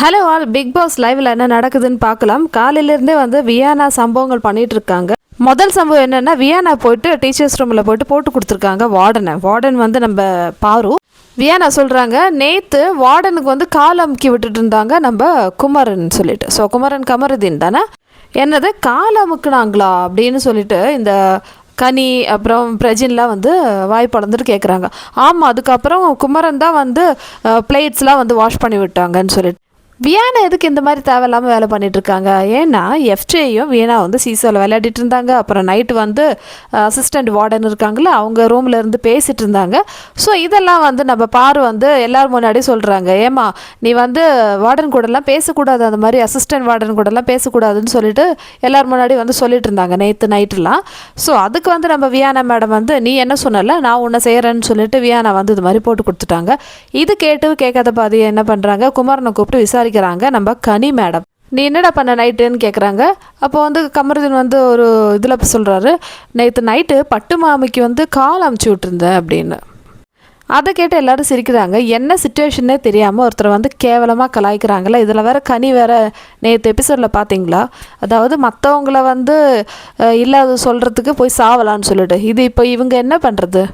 Hello all, big pass லைவ்ல என்ன நடக்குதுன்னு பார்க்கலாம். காலையிலேருந்தே வந்து வியானா சம்பவங்கள் பண்ணிட்டு இருக்காங்க. முதல் சம்பவம் என்னன்னா, வியானா போயிட்டு டீச்சர்ஸ் ரூமில் போட்டு கொடுத்துருக்காங்க வார்டன் வந்து நம்ம பாரு. வியானா சொல்கிறாங்க, நேற்று வார்டனுக்கு வந்து கால் அமுக்கி விட்டுட்டு இருந்தாங்க நம்ம குமரன் சொல்லிட்டு. ஸோ குமரன் கமருதீன் தானே, என்னது கால் அமுக்குனாங்களா அப்படின்னு சொல்லிட்டு இந்த கனி அப்புறம் பிரஜின்லாம் வந்து வாய் பழந்துட்டு கேட்குறாங்க. ஆமாம், அதுக்கப்புறம் குமரன் தான் வந்து பிளேட்ஸ்லாம் வந்து வாஷ் பண்ணி விட்டாங்கன்னு சொல்லிட்டு. வியானா எதுக்கு இந்த மாதிரி தேவையில்லாமல் வேலை பண்ணிகிட்ருக்காங்க? ஏன்னா எஃப்ஜேயும் வியானா வந்து சீசோவில் விளையாடிட்டு இருந்தாங்க. அப்புறம் நைட்டு வந்து அசிஸ்டண்ட் வார்டன் இருக்காங்களே, அவங்க ரூமில் இருந்து பேசிகிட்டு இருந்தாங்க. ஸோ இதெல்லாம் வந்து நம்ம பாரு வந்து எல்லோரும் முன்னாடி சொல்கிறாங்க, ஏமா நீ வந்து வார்டன் கூடலாம் பேசக்கூடாது, அந்த மாதிரி அசிஸ்டண்ட் வார்டன் கூடலாம் பேசக்கூடாதுன்னு சொல்லிட்டு எல்லோரும் முன்னாடி வந்து சொல்லிட்டு இருந்தாங்க நேற்று நைட்டுலாம். ஸோ அதுக்கு வந்து நம்ம வியானா மேடம் வந்து, நீ என்ன சொன்னல, நான் உன்னை செய்கிறேன்னு சொல்லிட்டு வியானா வந்து இது மாதிரி போட்டு கொடுத்துட்டாங்க. இது கேட்காத பாதி என்ன பண்ணுறாங்க, குமாரனை கூப்பிட்டு விசாரிக்கிறாங்க நம்ம கனி மேடம். நீ என்னடா பண்ண நைட்டுன்னு கேட்குறாங்க. அப்போ வந்து கமருதீன் வந்து ஒரு இதில் சொல்கிறாரு, நேற்று நைட்டு பட்டு மாமிக்கு வந்து கால் அமுச்சு விட்டுருந்தேன் அப்படின்னு. அதை கேட்டு எல்லோரும் சிரிக்கிறாங்க. என்ன சிச்சுவேஷன்னே தெரியாமல் ஒருத்தரை வந்து கேவலமாக கலாய்க்கிறாங்களே. இதில் வேறு கனி வேறு நேற்று எபிசோடில் பார்த்தீங்களா, அதாவது மற்றவங்கள வந்து இல்லாத சொல்கிறதுக்கு போய் சாவலான்னு சொல்லிட்டு, இது இப்போ இவங்க என்ன பண்ணுறது?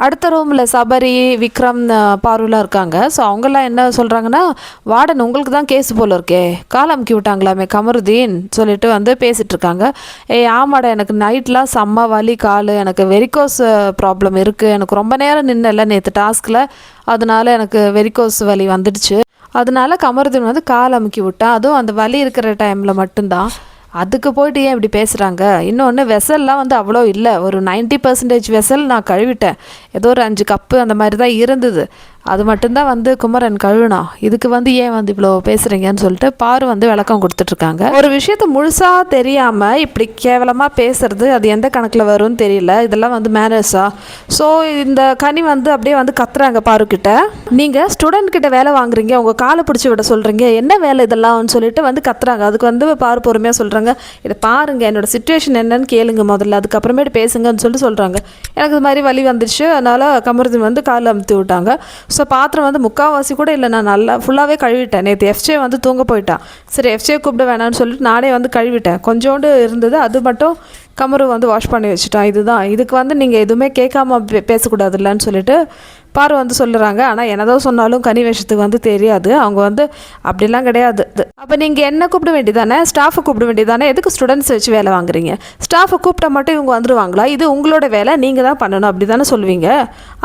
அடுத்த ரூமில் சபரி, விக்ரம், பாருலாம் இருக்காங்க. ஸோ அவங்கெல்லாம் என்ன சொல்கிறாங்கன்னா, வார்டன் உங்களுக்கு தான் கேஸ் போல் இருக்கே, கால் அமுக்கி விட்டாங்களாமே கமருதீன் சொல்லிட்டு வந்து பேசிகிட்டு இருக்காங்க. ஆமாடா, எனக்கு நைட்லாம் செம்ம வலி கால், எனக்கு வெரிகோஸ் ப்ராப்ளம் இருக்குது, எனக்கு ரொம்ப நேரம் நின்னல நேற்று டாஸ்கில், அதனால எனக்கு வெரிகோஸ் வலி வந்துடுச்சு, அதனால கமருதீன் வந்து கால் அமுக்கி விட்டான், அதுவும் அந்த வலி இருக்கிற டைமில் மட்டும்தான். அதுக்கு போய்ட்டு ஏன் இப்படி பேசுகிறாங்க? இன்னொன்று, வெசல்லாம் வந்து அவ்வளோ இல்லை, ஒரு 90% வெசல் நான் கழுவிட்டேன், ஏதோ ஒரு 5 கப்பு அந்த மாதிரி தான் இருந்தது, அது மட்டும்தான் வந்து குமரன் கழுவினா, இதுக்கு வந்து ஏன் வந்து இவ்வளோ பேசுகிறீங்கன்னு சொல்லிட்டு பாரு வந்து விளக்கம் கொடுத்துட்ருக்காங்க. ஒரு விஷயத்த முழுசாக தெரியாமல் இப்படி கேவலமாக பேசுறது, அது எந்த கணக்கில் வரும்னு தெரியல. இதெல்லாம் வந்து மேனர்ஸா? ஸோ இந்த கனி வந்து அப்படியே வந்து கத்துறாங்க பாருக்கிட்ட, நீங்கள் ஸ்டூடெண்ட் கிட்ட வேலை வாங்குறீங்க, உங்கள் காலை பிடிச்சி விட சொல்கிறீங்க, என்ன வேலை இதெல்லாம்னு சொல்லிட்டு வந்து கத்துறாங்க. அதுக்கு வந்து பாரு பொறுமையாக சொல்கிறாங்க, இதை பாருங்கள், என்னோடய சுச்சுவேஷன் என்னன்னு கேளுங்க முதல்ல, அதுக்கப்புறமேட்டு பேசுங்கன்னு சொல்லிட்டு சொல்கிறாங்க. எனக்கு இது மாதிரி வலி வந்துடுச்சு, அதனால் கமருதீன் வந்து காலை அமுத்தி விட்டாங்க. ஸோ பாத்திரம் வந்து முக்கால்வாசி கூட இல்லை, நான் நல்லா ஃபுல்லாகவே கழுவிட்டேன். நேற்று எஃப்ஜே வந்து தூங்க போயிட்டான், சரி எஃப்ஜே கூப்பிட வேணான்னு சொல்லிட்டு நானே வந்து கழுவிட்டேன், கொஞ்சோண்டு இருந்தது, அது மட்டும் கமரு வந்து வாஷ் பண்ணி வச்சுட்டான். இதுதான், இதுக்கு வந்து நீங்கள் எதுவுமே கேட்காம பேசக்கூடாதுல்லன்னு சொல்லிட்டு பாரு வந்து சொல்லுறாங்க. ஆனால் என்னதான் சொன்னாலும் கனி விஷயத்துக்கு வந்து தெரியாது, அவங்க வந்து அப்படிலாம் கிடையாது. அப்போ நீங்கள் என்ன கூப்பிட வேண்டியதானே, ஸ்டாஃபை கூப்பிட வேண்டியதானே, எதுக்கு ஸ்டூடெண்ட்ஸ் வச்சு வேலை வாங்குறீங்க? ஸ்டாஃபை கூப்பிட்டா மட்டும் இவங்க வந்துடுவாங்களா? இது உங்களோட வேலை, நீங்கள் தான் பண்ணணும், அப்படி தானே சொல்லுவீங்க.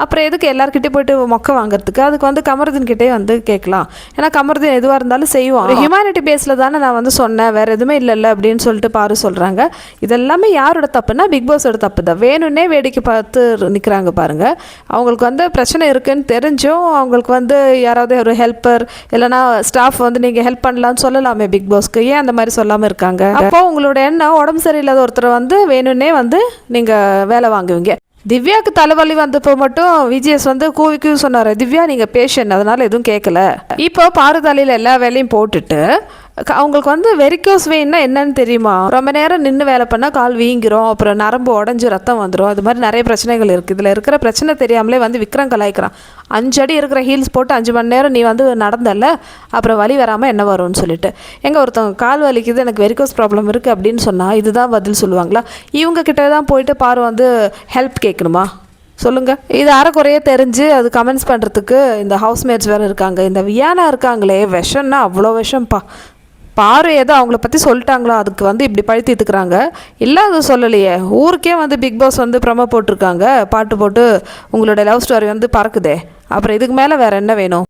அப்புறம் எதுக்கு எல்லாருக்கிட்டே போய்ட்டு மொக்க வாங்குறதுக்கு? அதுக்கு வந்து கமருதீன் கிட்டே வந்து கேட்கலாம், ஏன்னா கமருதீன் எதுவாக இருந்தாலும் செய்வான். ஹியூமனிட்டி பேஸில் தானே நான் வந்து சொன்னேன், வேறு எதுவுமே இல்லைல்ல அப்படின்னு சொல்லிட்டு பாரு சொல்கிறாங்க. இதெல்லாமே யாரோட தப்புனா பிக் பாஸோட தப்பு தான். வேணும்னே வேடிக்கை பார்த்து நிற்கிறாங்க பாருங்கள். அவங்களுக்கு வந்து பிரச்சனை இருக்குன்னு தெரிஞ்சும் அவங்களுக்கு வந்து யாராவது ஒரு ஹெல்ப்பர் இல்லைனா ஸ்டாஃப் வந்து நீங்கள் ஹெல்ப் பண்ணலான்னு சொல்லலாமே பிக் பாஸ்க்கு, ஏன் அந்த மாதிரி சொல்லாமல் இருக்காங்க? அப்போ உங்களோட எண்ணம், உடம்பு சரியில்லாத ஒருத்தரை வந்து வேணும்னே வந்து நீங்கள் வேலை வாங்குவீங்க. திவ்யாவுக்கு தலைவலி வந்தப்போ மட்டும் விஜிஎஸ் வந்து கூவிக்கு சொன்னார், திவ்யா நீங்கள் பேஷண்ட், அதனால் எதுவும் கேட்கல. இப்போ பாறுதலையில் எல்லா வேலையும் போட்டுட்டு அவங்களுக்கு வந்து வெரிகோஸ் வெயின்னா என்னன்னு தெரியுமா? ரொம்ப நேரம் நின்று வேலை பண்ணால் கால் வீங்கிரும், அப்புறம் நரம்பு உடஞ்சி ரத்தம் வந்துடும், அது மாதிரி நிறைய பிரச்சனைகள் இருக்குது. இதில் இருக்கிற பிரச்சனை தெரியாமலே வந்து விக்ரம் கலாய்க்கிறான். 5 அடி இருக்கிற ஹீல்ஸ் போட்டு 5 மணி நேரம் நீ வந்து நடந்தல, அப்புறம் வலி வராமல் என்ன வரும்னு சொல்லிட்டு. எங்கே ஒருத்தவங்க கால் வலிக்குது, எனக்கு வெரிகோஸ் ப்ராப்ளம் இருக்குது அப்படின்னு சொன்னால் இதுதான் பதில் சொல்லுவாங்களா? இவங்க கிட்ட தான் போயிட்டு பாரு வந்து ஹெல்ப் கேட்கணுமா சொல்லுங்கள்? இது அரைக்குறையே தெரிஞ்சு அது கமெண்ட்ஸ் பண்ணுறதுக்கு இந்த ஹவுஸ்மேட்ஸ் வேறு இருக்காங்க. இந்த வியானா இருக்காங்களே, விஷம்னா அவ்வளோ விஷம்ப்பா. பாரு ஏதோ அவங்கள பற்றி சொல்லிட்டாங்களோ, அதுக்கு வந்து இப்படி பழி தீர்த்துக்கிறாங்க. இல்லை அது சொல்லலையே, ஊருக்கே வந்து பிக் பாஸ் வந்து ப்ரமோ போட்டிருக்காங்க, பாட்டு போட்டு உங்களோட லவ் ஸ்டோரி வந்து பறக்குதே, அப்புறம் இதுக்கு மேலே வேறு என்ன வேணும்?